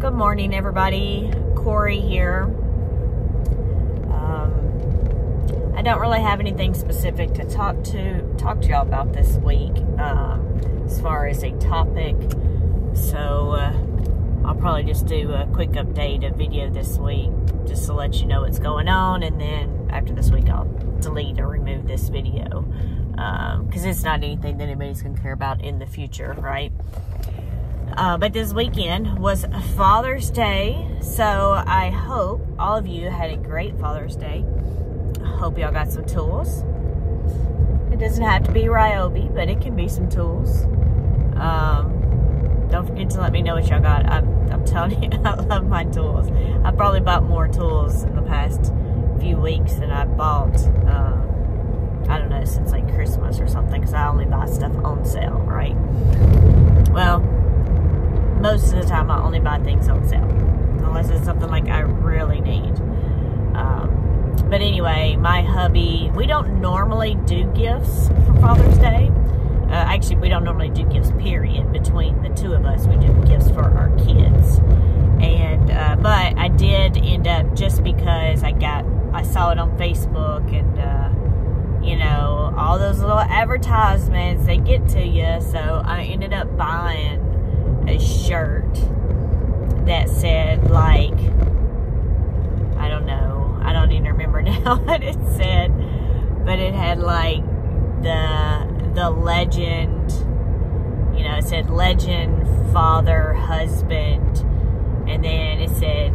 Good morning, everybody. Corie here. I don't really have anything specific to talk to y'all about this week as far as a topic. So I'll probably just do a quick update, a video this week, just to let you know what's going on. And then after this week, I'll delete or remove this video because it's not anything that anybody's going to care about in the future, right? But this weekend was Father's Day, so I hope all of you had a great Father's Day. I hope y'all got some tools. It doesn't have to be Ryobi, but it can be some tools. Don't forget to let me know what y'all got. I'm telling you, I love my tools. I probably bought more tools in the past few weeks than I bought, I don't know, since like Christmas or something, because I only buy stuff on sale, right? Well, most of the time I only buy things on sale, unless it's something like I really need. But anyway, my hubby, we don't normally do gifts for Father's Day. Actually, we don't normally do gifts, period. Between the two of us, we do gifts for our kids. And, but I did end up, just because I saw it on Facebook and, you know, all those little advertisements, they get to you. So I ended up buying a shirt that said, like, I don't know, I don't even remember now what it said, but it had like the legend, you know, it said legend, father, husband, and then it said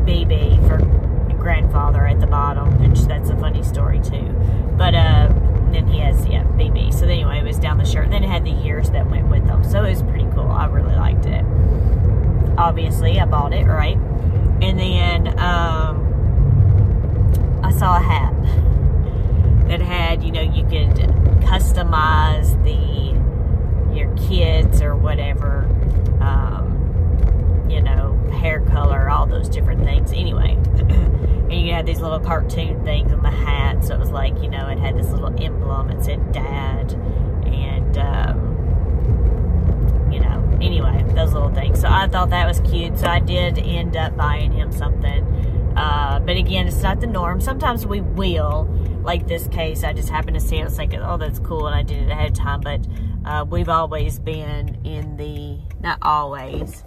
BB for grandfather at the bottom, which that's a funny story too. But then he has, yeah, BB. So anyway, it was down the shirt. And then it had the years that went with them. So it was pretty cool. I really liked it. Obviously, I bought it, right? And then I saw a hat that had, you know, you could customize your kids or whatever, you know, hair color, all those different things. Anyway, and you had these little cartoon things on the hat. So it was like, you know, it had this little emblem. It said Dad. And, you know, anyway, those little things. So I thought that was cute. So I did end up buying him something. But again, it's not the norm. Sometimes we will. Like this case, I just happened to see it. I was like, oh, that's cool. And I did it ahead of time. But we've always been in the, not always,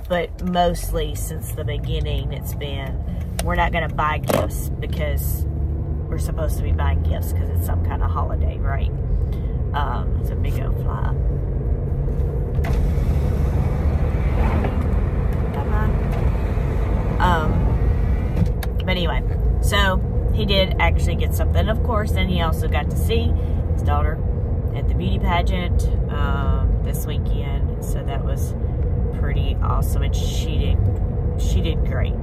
but mostly since the beginning, it's been, we're not going to buy gifts because we're supposed to be buying gifts because it's some kind of holiday, right? It's a big old fly. Come on. But anyway, so he did actually get something, of course, and he also got to see his daughter at the beauty pageant this weekend. So that was pretty awesome, and she did great.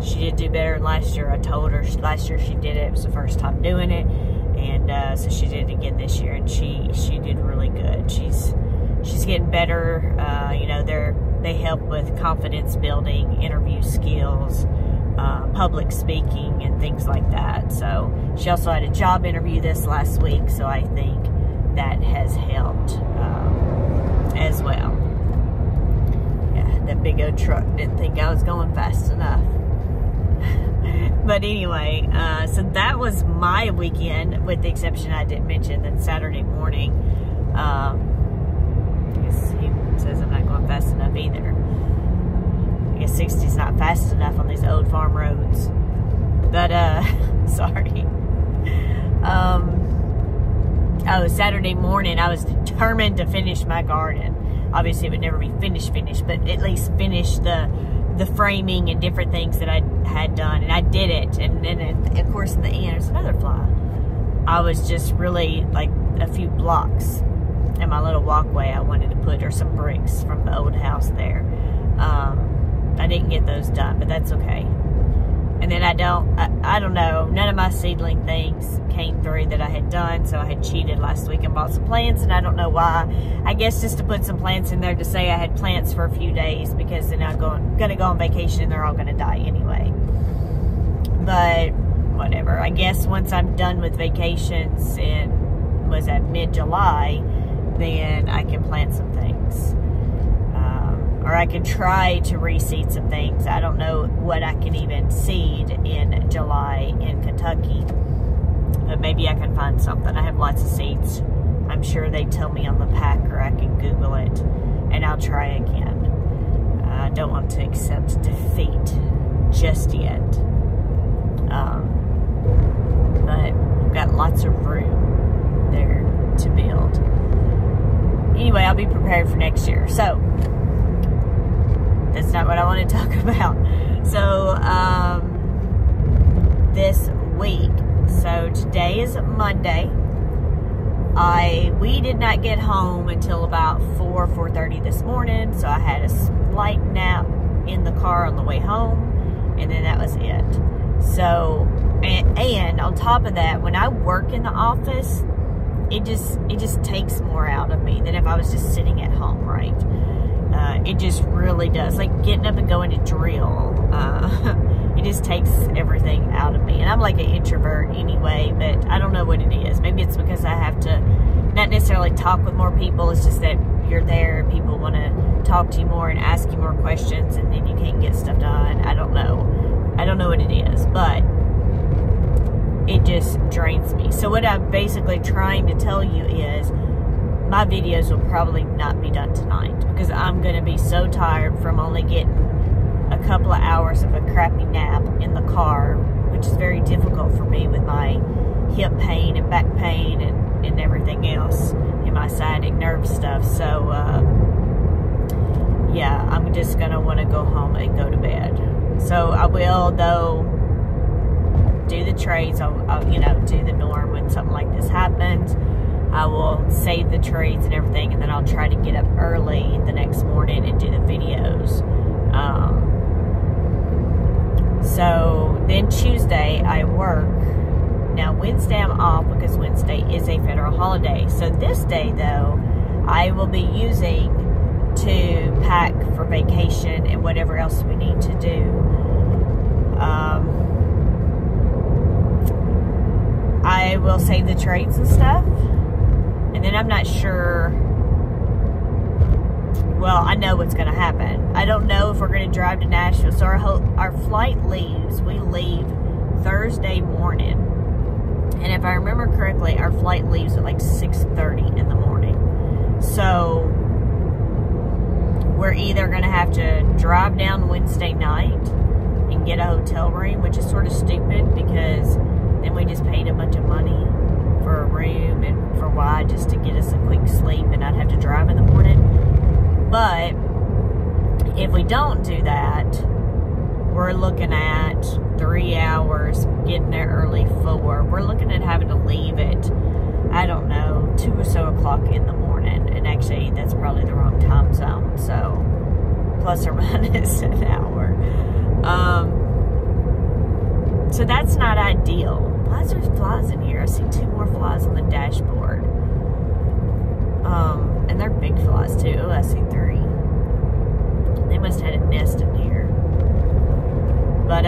She did do better than last year. I told her last year she did it. It was the first time doing it, and so she did it again this year, and she did really good. She's getting better. You know, they help with confidence building, interview skills, public speaking, and things like that. So she also had a job interview this last week, so I think that has helped as well. Yeah, that big old truck didn't think I was going fast enough. But anyway, so that was my weekend, with the exception I didn't mention that Saturday morning. I guess he says I'm not going fast enough either. I guess 60's not fast enough on these old farm roads. But, sorry. Oh, Saturday morning, I was determined to finish my garden. Obviously, it would never be finished, but at least finish the framing and different things that I had done, and I did it. And then, of course, in the end, there's another fly. I was just really, like, a few blocks in my little walkway I wanted to put, or some bricks from the old house there. I didn't get those done, but that's okay. And then I don't know, none of my seedling things came through that I had done, so I had cheated last week and bought some plants, and I don't know why. I guess just to put some plants in there to say I had plants for a few days, because then I'm gonna go on vacation and they're all gonna die anyway. But whatever. I guess once I'm done with vacations was at mid-July, then I can plant some things. Or I could try to reseed some things. I don't know what I can even seed in July in Kentucky, but maybe I can find something. I have lots of seeds. I'm sure they tell me on the pack, or I can Google it, and I'll try again. I don't want to accept defeat just yet. But we've got lots of room there to build. Anyway, I'll be prepared for next year. So, that's not what I want to talk about. So, this week, so today is Monday. We did not get home until about 4:30 this morning, so I had a slight nap in the car on the way home, and then that was it. So, and on top of that, when I work in the office, it just takes more out of me than if I was just sitting at home, right? It just really does. Like getting up and going to drill, it just takes everything out of me. And I'm like an introvert anyway, but I don't know what it is. Maybe it's because I have to not necessarily talk with more people. It's just that you're there, people want to talk to you more and ask you more questions, and then you can't get stuff done. I don't know what it is, but it just drains me. So what I'm basically trying to tell you is my videos will probably not be done tonight because I'm going to be so tired from only getting a couple of hours of a crappy nap in the car, which is very difficult for me with my hip pain and back pain and everything else in my sciatic nerve stuff. So yeah, I'm just going to want to go home and go to bed. So I will, though, do the trades. I'll you know, do the norm when something like this happens. I will save the trades and everything, and then I'll try to get up early the next morning and do the videos. So then Tuesday I work. Now Wednesday I'm off because Wednesday is a federal holiday. So this day, though, I will be using to pack for vacation and whatever else we need to do. I will save the trades and stuff. And then I'm not sure, well, I know what's going to happen. I don't know if we're going to drive to Nashville. So our flight leaves, we leave Thursday morning. And if I remember correctly, our flight leaves at like 6:30 in the morning. So we're either going to have to drive down Wednesday night and get a hotel room, which is sort of stupid because then we just paid a bunch of money for a room and for why, just to get us a quick sleep and not have to drive in the morning. But if we don't do that, we're looking at 3 hours, getting there early 4. We're looking at having to leave at, I don't know, 2 or so o'clock in the morning. And actually, that's probably the wrong time zone. So, plus or minus an hour. So that's not ideal. Why is there flies in here? I see 2 more flies on the dashboard. And they're big flies too. Oh, I see 3. They must have had a nest in here. But,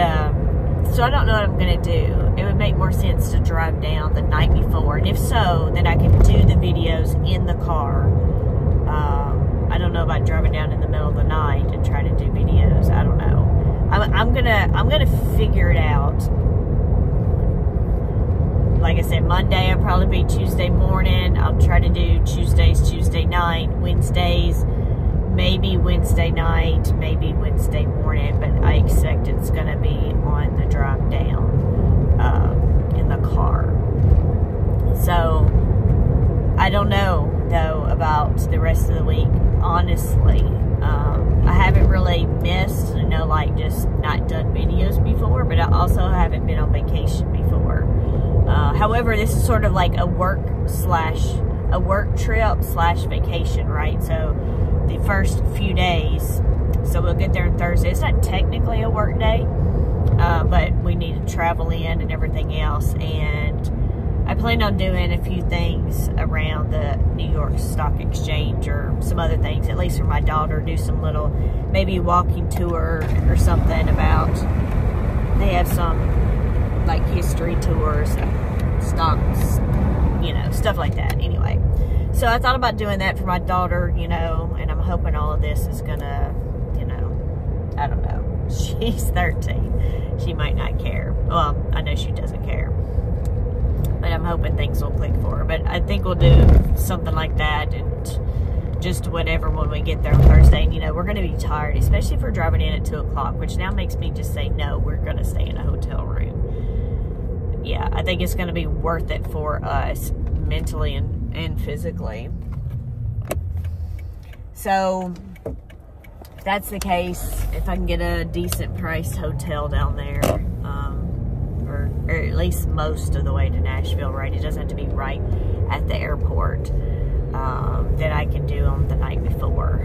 so I don't know what I'm going to do. It would make more sense to drive down the night before. And if so, then I can do the videos in the car. I don't know about driving down in the middle of the night and trying to do videos. I don't know. I'm gonna figure it out. Like I said, Monday I'll probably be Tuesday morning. I'll try to do Tuesdays, Tuesday night, Wednesdays, maybe Wednesday night, maybe Wednesday morning, but I expect it's gonna be on the drive down in the car. So I don't know though about the rest of the week, honestly. I haven't really missed, you know, like just not done videos before, but I also haven't been on vacation before. However, this is sort of like a work trip / vacation, right? So the first few days, so we'll get there on Thursday. It's not technically a work day, but we need to travel in and everything else. And I plan on doing a few things around the New York Stock Exchange or some other things, at least for my daughter, do some little, maybe walking tour or something about, they have some like history tours, stocks, you know, stuff like that. Anyway, so I thought about doing that for my daughter, you know, and I'm hoping all of this is gonna I don't know. She's 13. She might not care. Well, I know she doesn't care. But I'm hoping things will click for her. But I think we'll do something like that, and just whatever when we get there on Thursday. And, you know, we're going to be tired, especially if we're driving in at 2 o'clock, which now makes me just say, no, we're going to stay in a hotel room. Yeah, I think it's going to be worth it for us mentally and physically. So, if that's the case, if I can get a decent priced hotel down there, or at least most of the way to Nashville, right? It doesn't have to be right at the airport, that I can do on the night before.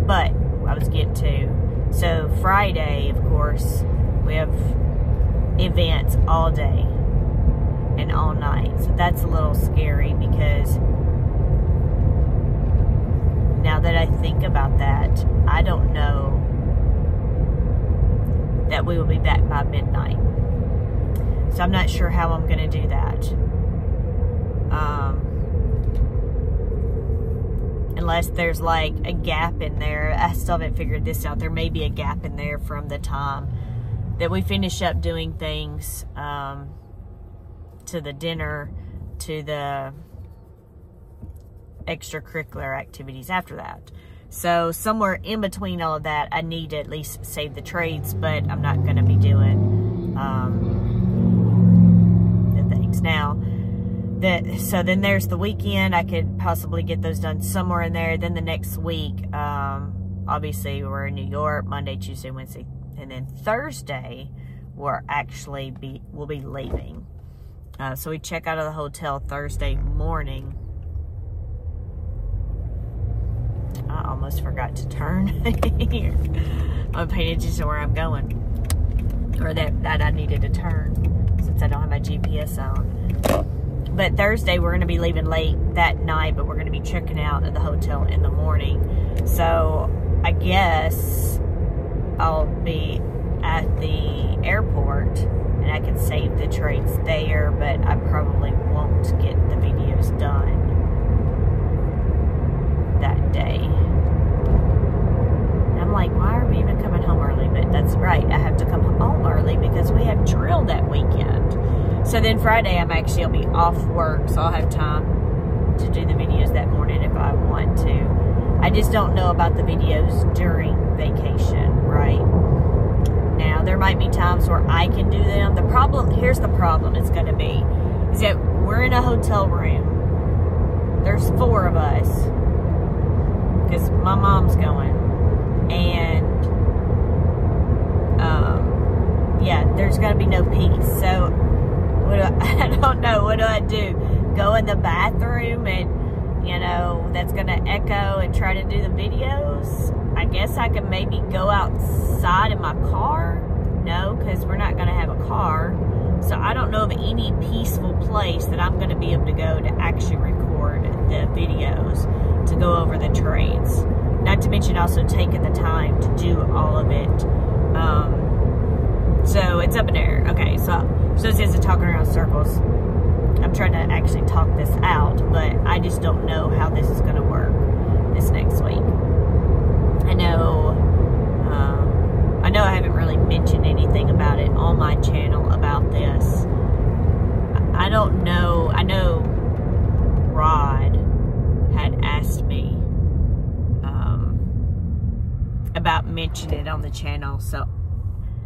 But I was getting to, so Friday, of course, we have events all day and all night. So that's a little scary, because now that I think about that, I don't know that we will be back by midnight. So I'm not sure how I'm going to do that. Unless there's like a gap in there. I still haven't figured this out. There may be a gap in there from the time that we finish up doing things, to the dinner, to the extracurricular activities after that. So somewhere in between all of that, I need to at least save the trades, but I'm not going to be doing the things now. So then there's the weekend. I could possibly get those done somewhere in there. Then the next week, obviously we're in New York, Monday, Tuesday, Wednesday, and then Thursday we'll be leaving. So we check out of the hotel Thursday morning. I almost forgot to turn here. I'm paying attention to where I'm going, or that I needed to turn, since I don't have my GPS on. But Thursday we're going to be leaving late that night, but we're going to be checking out of the hotel in the morning. So I guess I'll be at the airport and I can save the trades there, but I probably won't get the videos done that day. And I'm like, why are we even coming home early? But that's right, I have to come home early because we have drill that weekend. So then Friday I'll be off work, so I'll have time to do the videos that morning if I want to. I just don't know about the videos during vacation, right? Now, there might be times where I can do them. Here's the problem it's going to be, is that we're in a hotel room. There's 4 of us, because my mom's going. And, yeah, there's going to be no peace. So, I don't know. What do I do? Go in the bathroom and, you know, that's going to echo and try to do the videos? I guess I could maybe go outside in my car. No, because we're not going to have a car. So I don't know of any peaceful place that I'm going to be able to go to actually record the videos, to go over the trades. Not to mention also taking the time to do all of it. So it's up in there. Okay, so it says talking around circles. I'm trying to actually talk this out, but I just don't know how this is going to work this next week. I know I haven't really mentioned anything about it on my channel about this. I don't know. I know Rod had asked me about mentioning it on the channel, so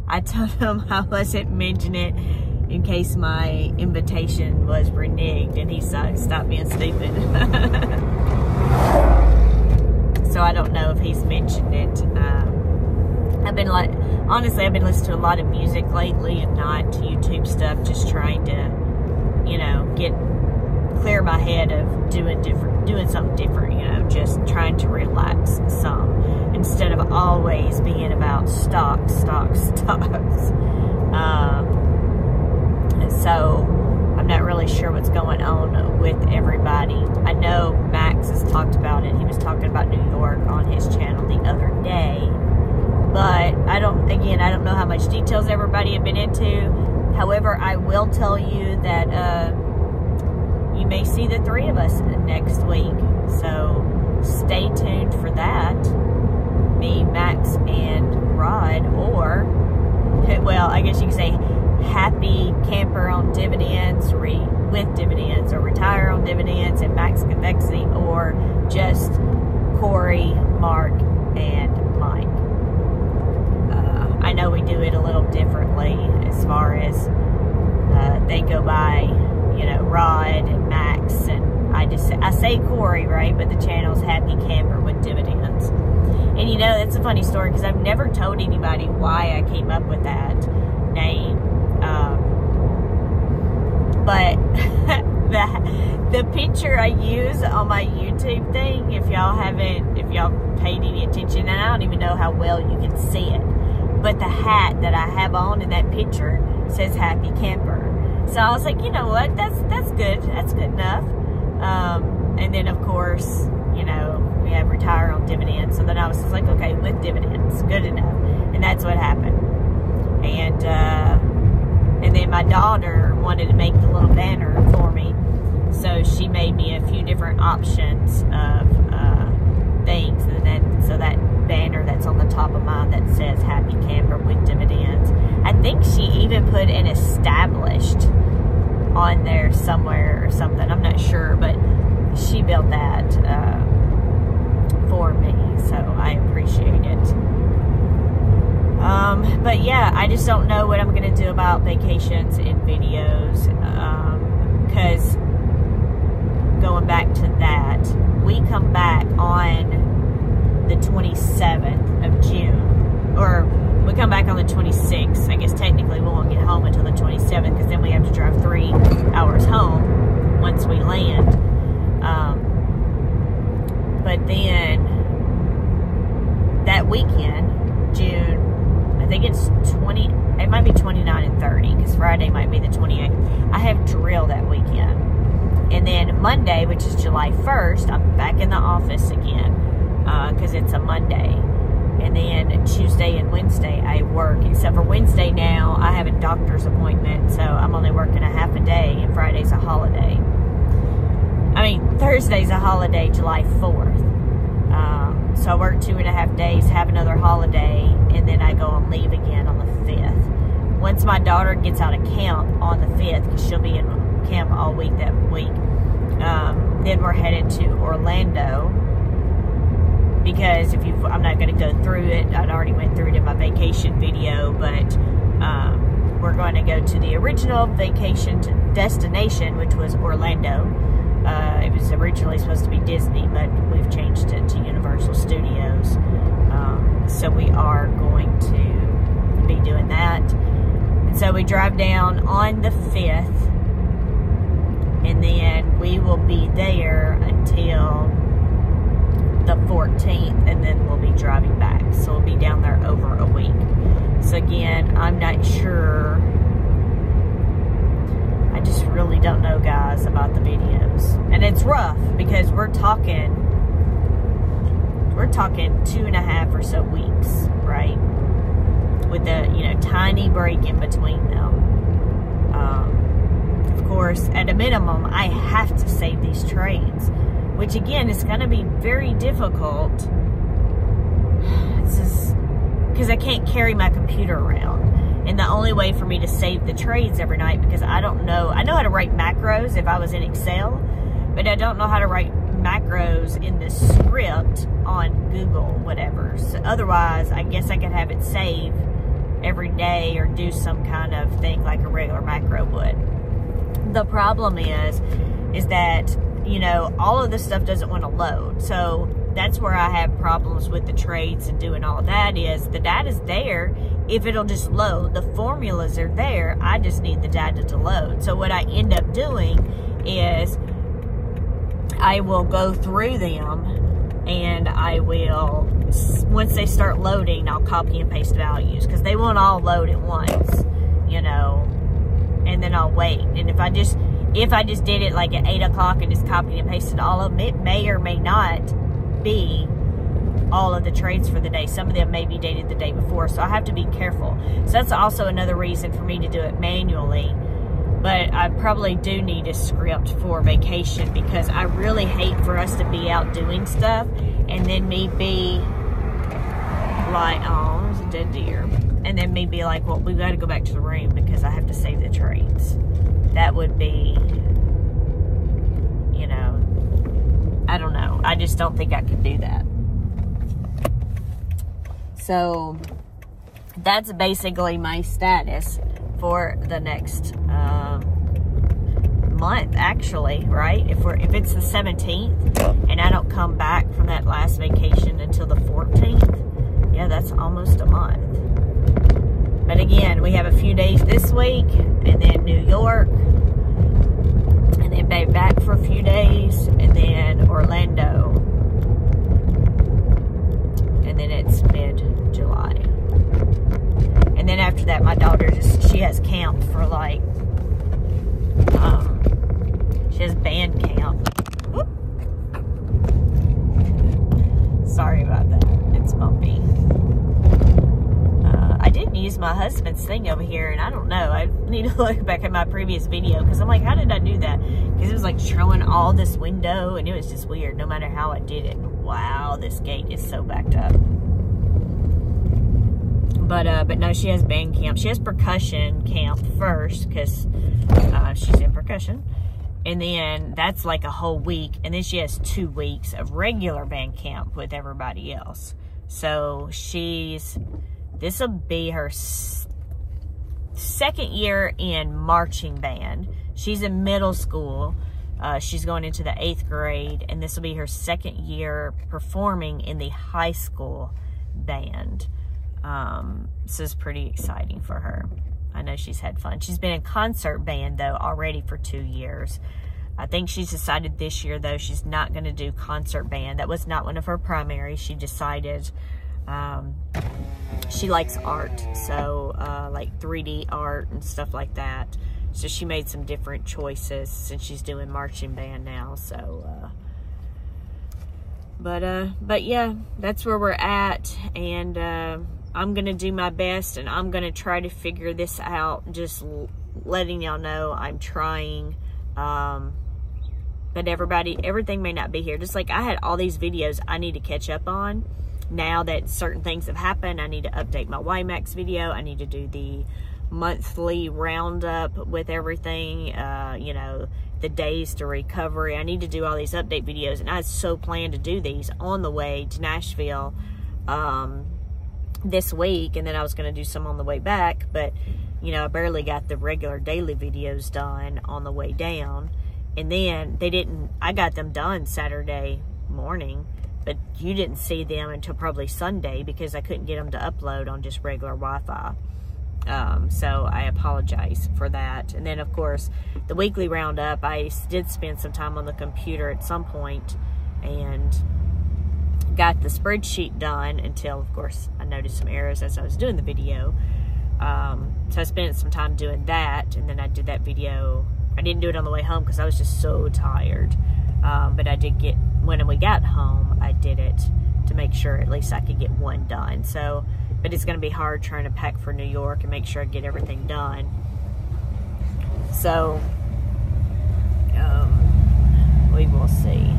I told him I wasn't mentioning it in case my invitation was reneged, and he stopped being stupid. So I don't know if he's mentioned it. Honestly, I've been listening to a lot of music lately and not YouTube stuff, just trying to, you know, clear my head of doing something different, you know, just trying to relax some, instead of always being about stocks. So I'm not really sure what's going on with everybody. I know Max has talked about it. He was talking about New York on his channel the other day. But I don't know how much details everybody have been into. However, I will tell you that you may see the 3 of us next week. So stay tuned for that. Me, Max, and well, I guess you could say happy camper on dividends, with dividends, or retire on dividends and max convexity, or just Corie, Mark, and Mike. I know we do it a little differently as far as they go by, you know, Rod and Max, and I say Corie, right, but the channel's Happy Camper with Dividends. And you know, that's a funny story because I've never told anybody why I came up with that name. But the picture I use on my YouTube thing, if y'all paid any attention, and I don't even know how well you can see it, but the hat that I have on in that picture says Happy Camper. So I was like, you know what, that's good. That's good enough. And then of course, you know, we have retire on dividends. So then I was just like, okay, with dividends, good enough. And that's what happened. And then my daughter wanted to make the little banner for me. So she made me a few different options of things. And then, so that banner that's on the top of mine that says Happy Camper with Dividends. I think she even put an established on there somewhere or something. I'm not sure, but she built that for me. So I appreciate it. But yeah, I just don't know what I'm going to do about vacations and videos. Because going back to that, we come back on the 27th of June. Or we come back on the 26th. I guess technically we won't get home until the 27th because then we have to drive 3 hours home once we land. But then that weekend, June, I think it's it might be 29 and 30 because Friday might be the 28th. I have drill that weekend. And then Monday, which is July 1st, I'm back in the office again because it's a Monday. And then Tuesday and Wednesday I work, except for Wednesday now I have a doctor's appointment, so I'm only working a half a day, and Friday's a holiday. I mean, Thursday's a holiday, July 4th. So I work 2.5 days, have another holiday, and then I go on leave again on the 5th. Once my daughter gets out of camp on the 5th, because she'll be in camp all week that week, then we're headed to Orlando. Because I'm not going to go through it. I'd already went through it in my vacation video, but we're going to go to the original vacation destination, which was Orlando. It was originally supposed to be Disney, but we've changed it to Universal Studios. So we are going to be doing that. And so we drive down on the 5th, and then we will be there until the 14th, and then we'll be driving back. So we'll be down there over a week. So again, I'm not sure. I just really don't know, guys, about the videos. And it's rough because we're talking 2.5 or so weeks, right? With the, you know, tiny break in between them. Of course, at a minimum, I have to save these trades, which again is going to be very difficult. This is because I can't carry my computer around. And the only way for me to save the trades every night, because I don't know, I know how to write macros if I was in Excel, but I don't know how to write macros in the script on Google, whatever. So otherwise, I guess I could have it save every day or do some kind of thing like a regular macro would. The problem is that, you know, all of this stuff doesn't want to load. So that's where I have problems with the trades and doing all of that. Is the data's there if it'll just load. The formulas are there. I just need the data to load. So what I end up doing is I will go through them, and I will, once they start loading, I'll copy and paste values because they won't all load at once, you know, and then I'll wait. And if I just did it like at 8 o'clock and just copied and pasted all of them, it may or may not be all of the trades for the day. Some of them may be dated the day before, so I have to be careful. So that's also another reason for me to do it manually. But I probably do need a script for vacation because I really hate for us to be out doing stuff and then me be like, oh, there's a dead deer. and then me be like, well, we got to go back to the room because I have to save the trades. That would be, you know, I don't know. I just don't think I could do that. So that's basically my status for the next month, actually, right? If it's the 17th and I don't come back from that last vacation until the 14th, yeah, that's almost a month. But again, we have a few days this week, and then New York, and then back for a few days, and then Orlando, and then it's mid-July. And then after that, my daughter she has camp for like, she has band camp. Whoop. Sorry about that. It's bumpy. I didn't use my husband's thing over here, and I don't know. I need to look back at my previous video because I'm like, how did I do that? Because it was like showing all this window, and it was just weird no matter how I did it. Wow, this gate is so backed up. But no, she has band camp. She has percussion camp first because she's in percussion. And then that's like a whole week. And then she has 2 weeks of regular band camp with everybody else. So this will be her second year in marching band. She's in middle school. She's going into the 8th grade. And this will be her second year performing in the high school band. This is pretty exciting for her. I know she's had fun. She's been in concert band, though, already for 2 years. I think she's decided this year, though, she's not going to do concert band. That was not one of her primaries. She decided she likes art, so like 3D art and stuff like that. So she made some different choices since she's doing marching band now. So, but yeah, that's where we're at, and I'm going to do my best, and I'm going to try to figure this out, just letting y'all know I'm trying, but everything may not be here. Just like I had all these videos I need to catch up on. Now that certain things have happened, I need to update my YMAX video. I need to do the monthly roundup with everything, you know, the days to recovery. I need to do all these update videos, and I so plan to do these on the way to Nashville, this week, and then I was going to do some on the way back, but you know, I barely got the regular daily videos done on the way down. And then I got them done Saturday morning, but you didn't see them until probably Sunday because I couldn't get them to upload on just regular Wi-Fi. So I apologize for that. And then of course the weekly roundup, I did spend some time on the computer at some point and got the spreadsheet done until, of course, I noticed some errors as I was doing the video. So I spent some time doing that, and then I did that video. I didn't do it on the way home because I was just so tired. But I did when we got home, I did it to make sure at least I could get one done. So, but it's going to be hard trying to pack for New York and make sure I get everything done. So, we will see.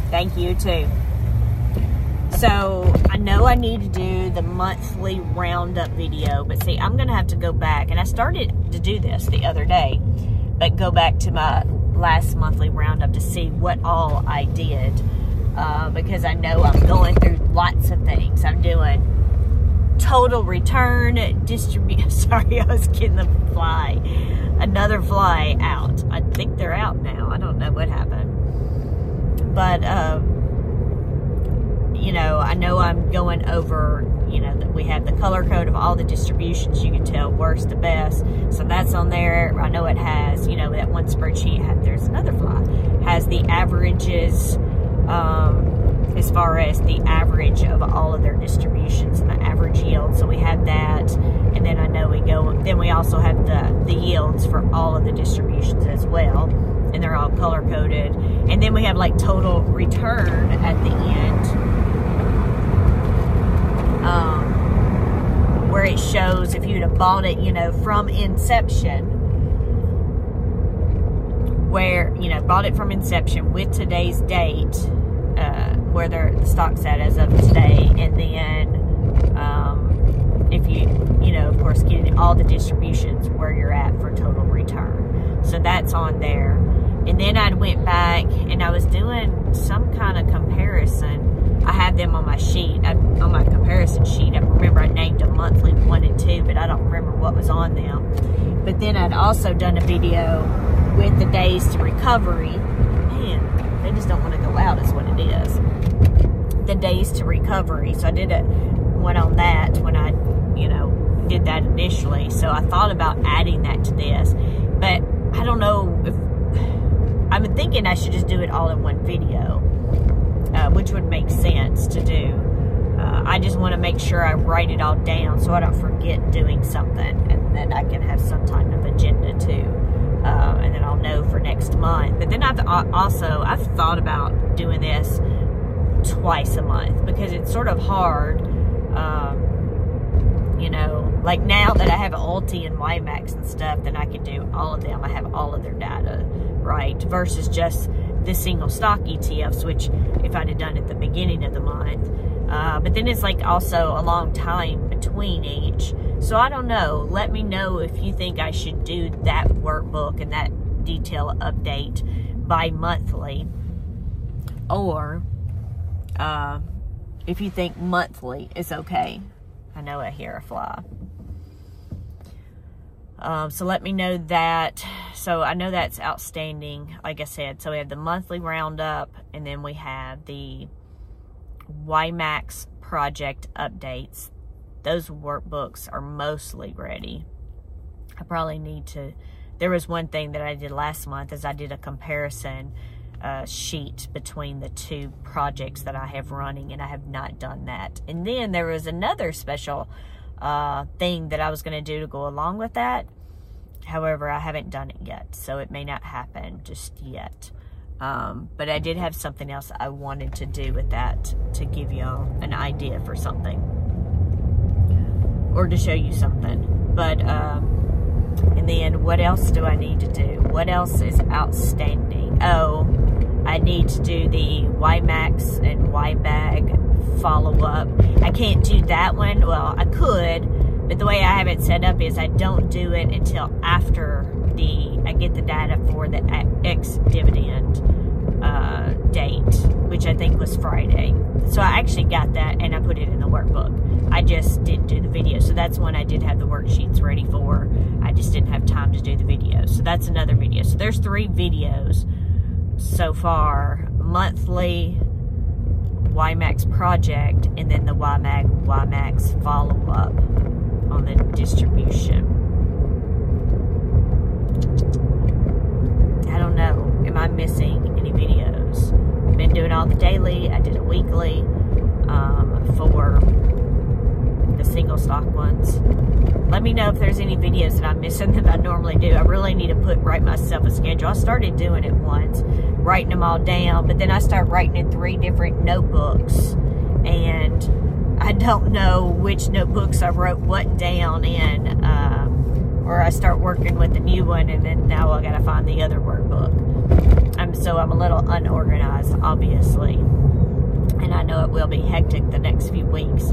Thank you, too. So, I know I need to do the monthly roundup video, but see, I'm going to have to go back, and I started to do this the other day, but go back to my last monthly roundup to see what all I did, because I know I'm going through lots of things. I'm doing total return, sorry, I was getting the fly, another fly out. I think they're out now. I don't know what happened. But, you know, I know I'm going over, you know, that we have the color code of all the distributions. You can tell worst to best. So that's on there. I know it has, you know, that one spreadsheet, there's another fly, has the averages, as far as the average of all of their distributions and the average yield. So we have that. And then I know then we also have the yields for all of the distributions as well. And they're all color coded. And then we have like total return at the end, where it shows if you'd have bought it, you know, from inception, where, you know, bought it from inception with today's date, where the stock's at as of today, and then if you know, of course, getting all the distributions where you're at for total return. So that's on there. And then I went back and I was doing some kind of comparison. I have them on my sheet, on my comparison sheet. I remember I named them monthly 1 and 2, but I don't remember what was on them. But then I'd also done a video with the days to recovery. Man, they just don't want to go out is what it is. The days to recovery. So I did one on that when I, you know, did that initially. So I thought about adding that to this, but I don't know if, I'm thinking I should just do it all in one video, which would make sense to do. I just want to make sure I write it all down so I don't forget doing something, and then I can have some type of agenda too, and then I'll know for next month. But then I've thought about doing this twice a month, because it's sort of hard, you know, like now that I have Ulti and YMAX and stuff, then I can do all of them. I have all of their data, right? Versus just the single stock ETFs, which if I'd have done at the beginning of the month. But then it's like also a long time between each. So I don't know. Let me know if you think I should do that workbook and that detail update bi-monthly, or if you think monthly is okay. I know I hear a fly. So let me know that. So I know that's outstanding, like I said. So we have the monthly roundup, and then we have the YMAX project updates. Those workbooks are mostly ready. I probably need to, there was one thing that I did last month, is I did a comparison sheet between the two projects that I have running, and I have not done that. And then there was another special thing that I was going to do to go along with that. However, I haven't done it yet, so it may not happen just yet. But I did have something else I wanted to do with that, to give y'all an idea for something, or to show you something. But and then what else do I need to do? What else is outstanding? Oh, I need to do the YMAX and YBAG follow-up. I can't do that one. Well, I could, but the way I have it set up is I don't do it until after I get the data for the ex-dividend date, which I think was Friday. So I actually got that, and I put it in the workbook. I just didn't do the video. So that's one I did have the worksheets ready for. I just didn't have time to do the video. So that's another video. So there's 3 videos so far: monthly, YMAX project, and then the YMAX follow-up on the distribution. I don't know. Am I missing any videos? I've been doing all the daily. I did a weekly for the single stock ones. Let me know if there's any videos that I'm missing that I normally do. I really need to write myself a schedule. I started doing it once, writing them all down, but then I started writing in 3 different notebooks, and I don't know which notebooks I wrote what down in, or I start working with the new one, and then now I gotta find the other workbook. So I'm a little unorganized, obviously, and I know it will be hectic the next few weeks.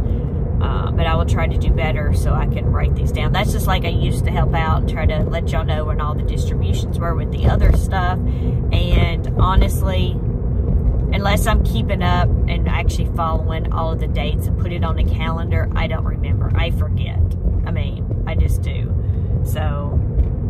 But I will try to do better so I can write these down. That's just like I used to help out and try to let y'all know when all the distributions were with the other stuff. And honestly, unless I'm keeping up and actually following all of the dates and put it on a calendar, I don't remember. I forget. I mean, I just do. So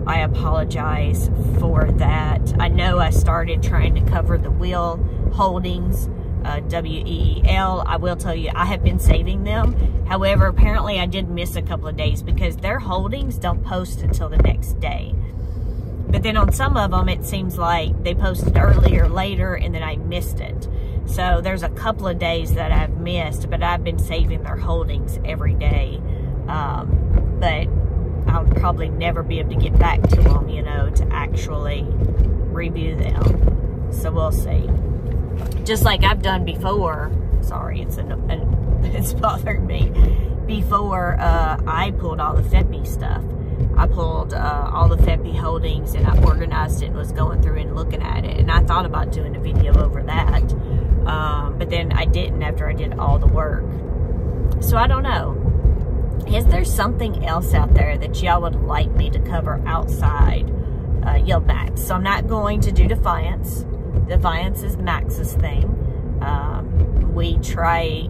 I apologize for that. I know I started trying to cover the Wheel holdings, WEEL. I will tell you, I have been saving them. However, apparently I did miss a couple of days because their holdings don't post until the next day. But then on some of them, it seems like they posted earlier, later, and then I missed it. So there's a couple of days that I've missed, but I've been saving their holdings every day. But I'll probably never be able to get back to them, you know, to actually review them. So we'll see. Just like I've done before. Sorry, it's bothering me. Before I pulled all the FEPI stuff. I pulled all the FEPI holdings and I organized it and was going through and looking at it. And I thought about doing a video over that. But then I didn't after I did all the work. So I don't know. Is there something else out there that y'all would like me to cover outside yield max? So I'm not going to do Defiance. Defiance is Max's thing. We try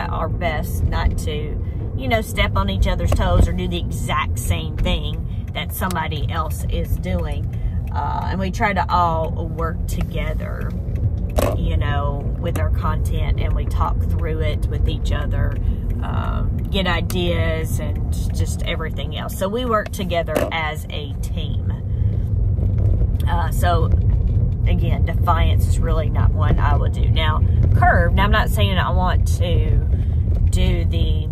our best not to, step on each other's toes or do the exact same thing that somebody else is doing. And we try to all work together, with our content, and we talk through it with each other, get ideas and just everything else. So we work together as a team. So again, Defiance is really not one I would do. Now, Curve, now I'm not saying I want to do the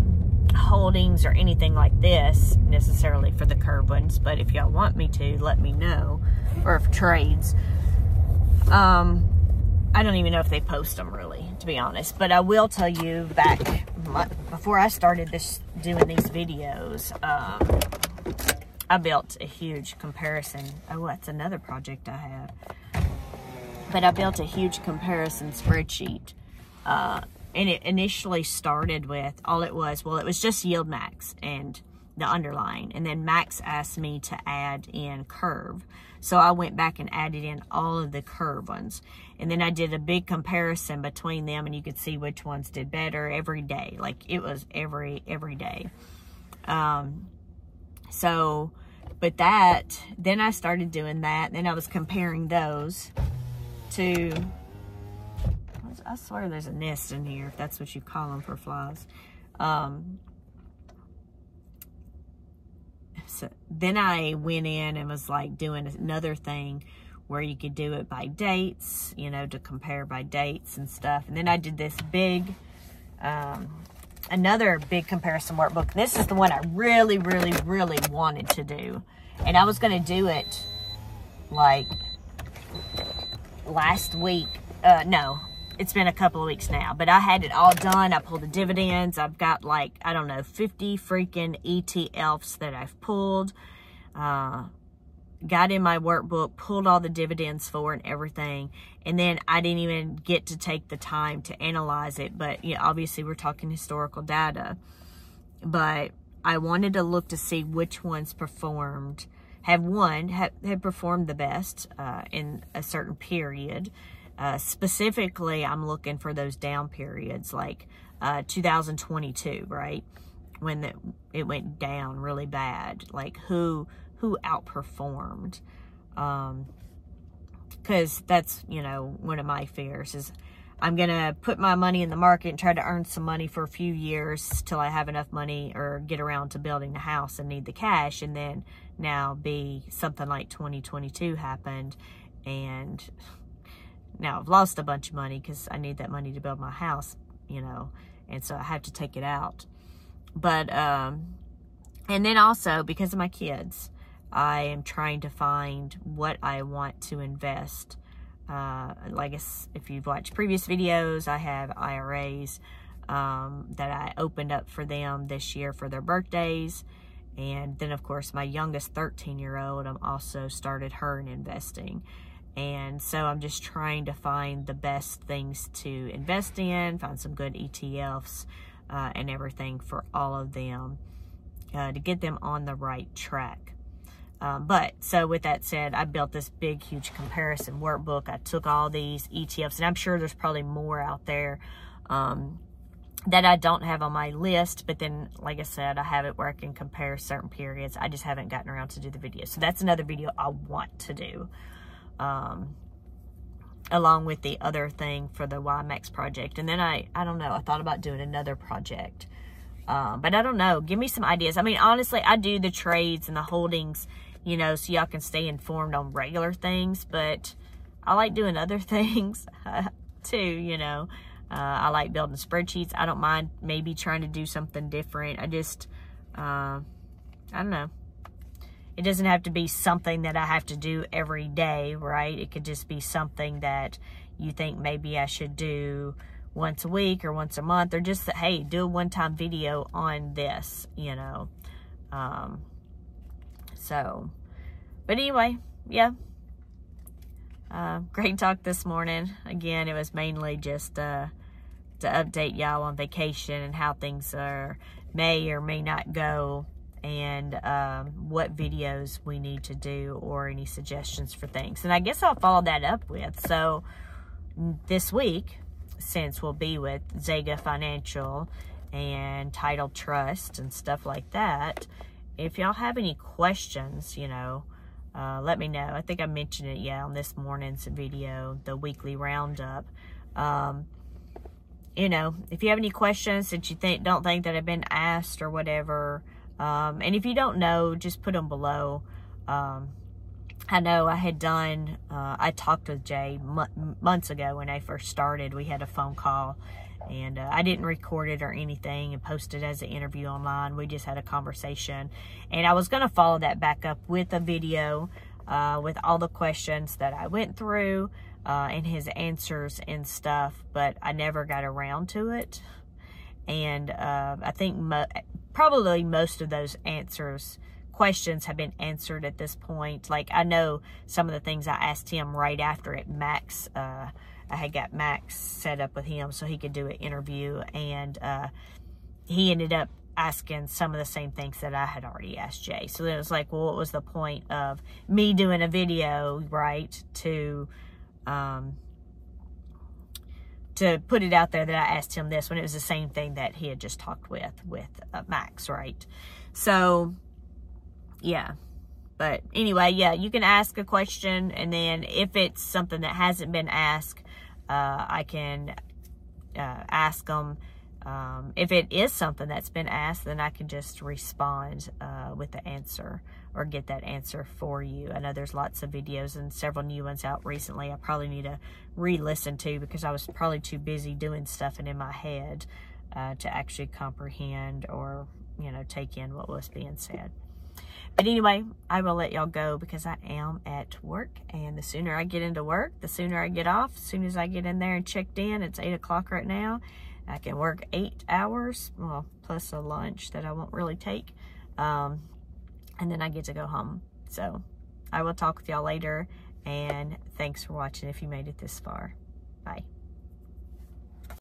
holdings or anything like this necessarily for the Curve ones, but if y'all want me to, let me know. Or if trades. I don't even know if they post them really, to be honest. But I will tell you before I started doing these videos, I built a huge comparison. Oh, that's another project I have. But I built a huge comparison spreadsheet. And it initially started with, it was just yield max and the underlying. And then Max asked me to add in Curve. So I went back and added in all of the Curve ones. And then I did a big comparison between them, and you could see which ones did better every day. Like, it was every day. Then I started doing that. Then I was comparing those to, I swear there's a nest in here, if that's what you call them for flies. So then I went in and was like doing another thing where you could do it by dates, to compare by dates and stuff. And then I did this another big comparison workbook. This is the one I really, really, really wanted to do. And I was going to do it like last week. No, it's been a couple of weeks now, but I had it all done. I pulled the dividends. I've got 50 freaking ETFs that I've pulled. Got in my workbook, pulled all the dividends for and everything. And then I didn't even get to take the time to analyze it. But obviously we're talking historical data. But I wanted to look to see which ones had performed the best in a certain period. Specifically, I'm looking for those down periods, like 2022, right? When it went down really bad. Like who outperformed? Because that's, one of my fears is I'm going to put my money in the market and try to earn some money for a few years till I have enough money or get around to building the house and need the cash. And then now something like 2022 happened, and now I've lost a bunch of money because I need that money to build my house, and so I have to take it out. But, and then also because of my kids, I am trying to find what I want to invest. If you've watched previous videos, I have IRAs that I opened up for them this year for their birthdays. And then, of course, my youngest 13-year-old, I'm also started her in investing. And so I'm just trying to find the best things to invest in, find some good ETFs and everything for all of them to get them on the right track. So with that said, I built this big, huge comparison workbook. I took all these ETFs, and I'm sure there's probably more out there that I don't have on my list. But then, like I said, I have it where I can compare certain periods. I just haven't gotten around to do the video. So that's another video I want to do. Along with the other thing for the YMAX project. And then I don't know, I thought about doing another project. But I don't know, give me some ideas. I mean, honestly, I do the trades and the holdings, so y'all can stay informed on regular things, but I like doing other things too, I like building spreadsheets. I don't mind maybe trying to do something different. I just, I don't know. It doesn't have to be something that I have to do every day, right? It could just be something that you think maybe I should do once a week or once a month, or just, hey, do a one-time video on this, So, but anyway, yeah. Great talk this morning. Again, it was mainly just to update y'all on vacation and how things may or may not go, and what videos we need to do or any suggestions for things. And I guess I'll follow that up with, so this week, since we'll be with Zega Financial and Title Trust and stuff like that, if y'all have any questions, you know, let me know. I think I mentioned it, yeah, on this morning's video, the weekly roundup. You know, if you have any questions that you don't think that have been asked or whatever, and if you don't know, just put them below. I know I had done, I talked with Jay months ago when I first started. We had a phone call, and I didn't record it or anything and post it as an interview online. We just had a conversation, and I was going to follow that back up with a video with all the questions that I went through and his answers and stuff, but I never got around to it. And I think probably most of those questions have been answered at this point. Like, I know some of the things I asked him right after it, Max, I had got Max set up with him so he could do an interview, and he ended up asking some of the same things that I had already asked Jay. So then it was like, well, what was the point of me doing a video, right, to put it out there that I asked him this when it was the same thing that he had just talked with Max, right? So, yeah. But anyway, yeah, you can ask a question, and then if it's something that hasn't been asked, I can ask them. If it is something that's been asked, then I can just respond with the answer or get that answer for you. I know there's lots of videos and several new ones out recently I probably need to re-listen to, because I was probably too busy doing stuff and in my head to actually comprehend or, you know, take in what was being said. But anyway, I will let y'all go because I am at work, and the sooner I get into work, the sooner I get off. As soon as I get in there and checked in, it's 8 o'clock right now. I can work 8 hours, well, plus a lunch that I won't really take. And then I get to go home. So I will talk with y'all later, and thanks for watching if you made it this far. Bye.